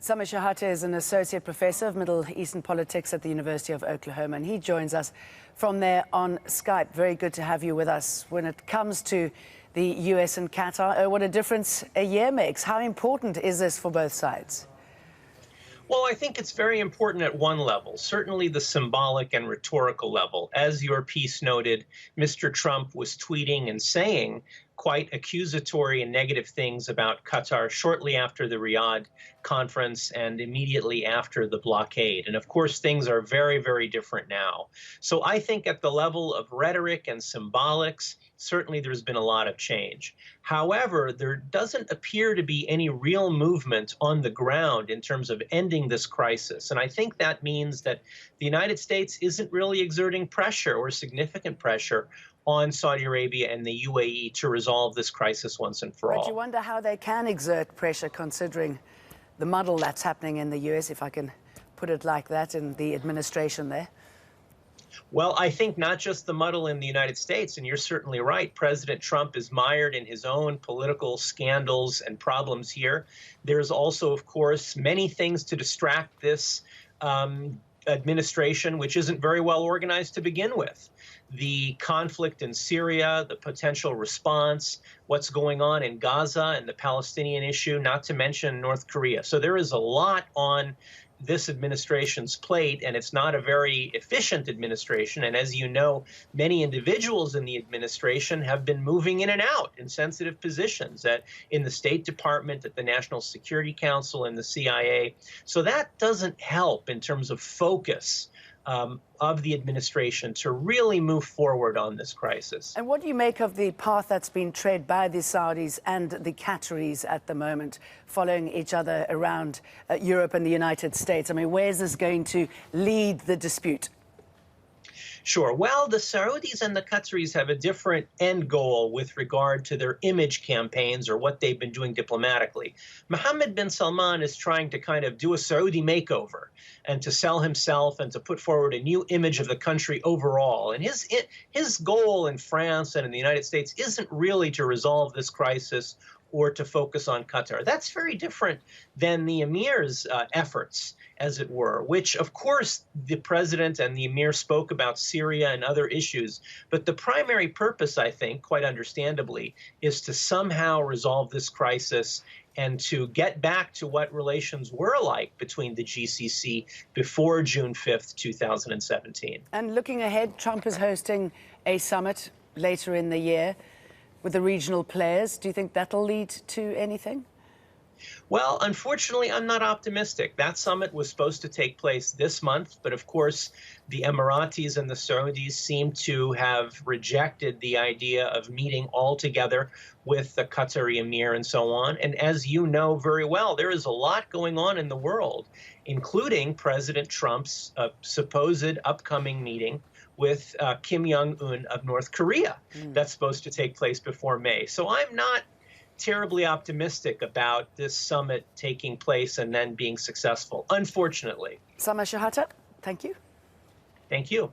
Samir Shahata is an associate professor of Middle Eastern politics at the University of Oklahoma, and he joins us from there on Skype. Very good to have you with us. When it comes to the US and Qatar, what a difference a year makes. How important is this for both sides? Well, I think it's very important at one level, certainly the symbolic and rhetorical level. As your piece noted, Mr. Trump was tweeting and saying quite accusatory and negative things about Qatar shortly after the Riyadh conference and immediately after the blockade. And of course, things are very, very different now. So I think at the level of rhetoric and symbolics, certainly there's been a lot of change. However, there doesn't appear to be any real movement on the ground in terms of ending this crisis. And I think that means that the United States isn't really exerting pressure or significant pressure on Saudi Arabia and the UAE to resolve this crisis once and for all. But you wonder how they can exert pressure considering the muddle that's happening in the US, if I can put it like that, in the administration there. Well, I think not just the muddle in the United States, and you're certainly right. President Trump is mired in his own political scandals and problems here. There's also, of course, many things to distract this administration, which isn't very well organized to begin with. The conflict in Syria, the potential response, what's going on in Gaza and the Palestinian issue, not to mention North Korea. So there is a lot on this administration's plate, and it's not a very efficient administration. And as you know, many individuals in the administration have been moving in and out in sensitive positions in the State Department, at the National Security Council, and the CIA. So that doesn't help in terms of focus of the administration to really move forward on this crisis. And what do you make of the path that's been tread by the Saudis and the Qataris at the moment, following each other around Europe and the United States? I mean, where is this going to lead the dispute? Sure. Well, the Saudis and the Qataris have a different end goal with regard to their image campaigns or what they've been doing diplomatically. Mohammed bin Salman is trying to kind of do a Saudi makeover and to sell himself and to put forward a new image of the country overall. And his goal in France and in the United States isn't really to resolve this crisis or to focus on Qatar. That's very different than the Emir's efforts, as it were, which, of course, the president and the Emir spoke about Syria and other issues. But the primary purpose, I think, quite understandably, is to somehow resolve this crisis and to get back to what relations were like between the GCC before June 5th, 2017. And looking ahead, Trump is hosting a summit later in the year with the regional players. Do you think that'll lead to anything? Well, unfortunately, I'm not optimistic. That summit was supposed to take place this month, but of course, the Emiratis and the Saudis seem to have rejected the idea of meeting all together with the Qatari Emir and so on. And as you know very well, there is a lot going on in the world, including President Trump's supposed upcoming meeting with Kim Jong-un of North Korea. That's supposed to take place before May. So I'm not terribly optimistic about this summit taking place and then being successful, unfortunately. Samir Shahata, thank you. Thank you.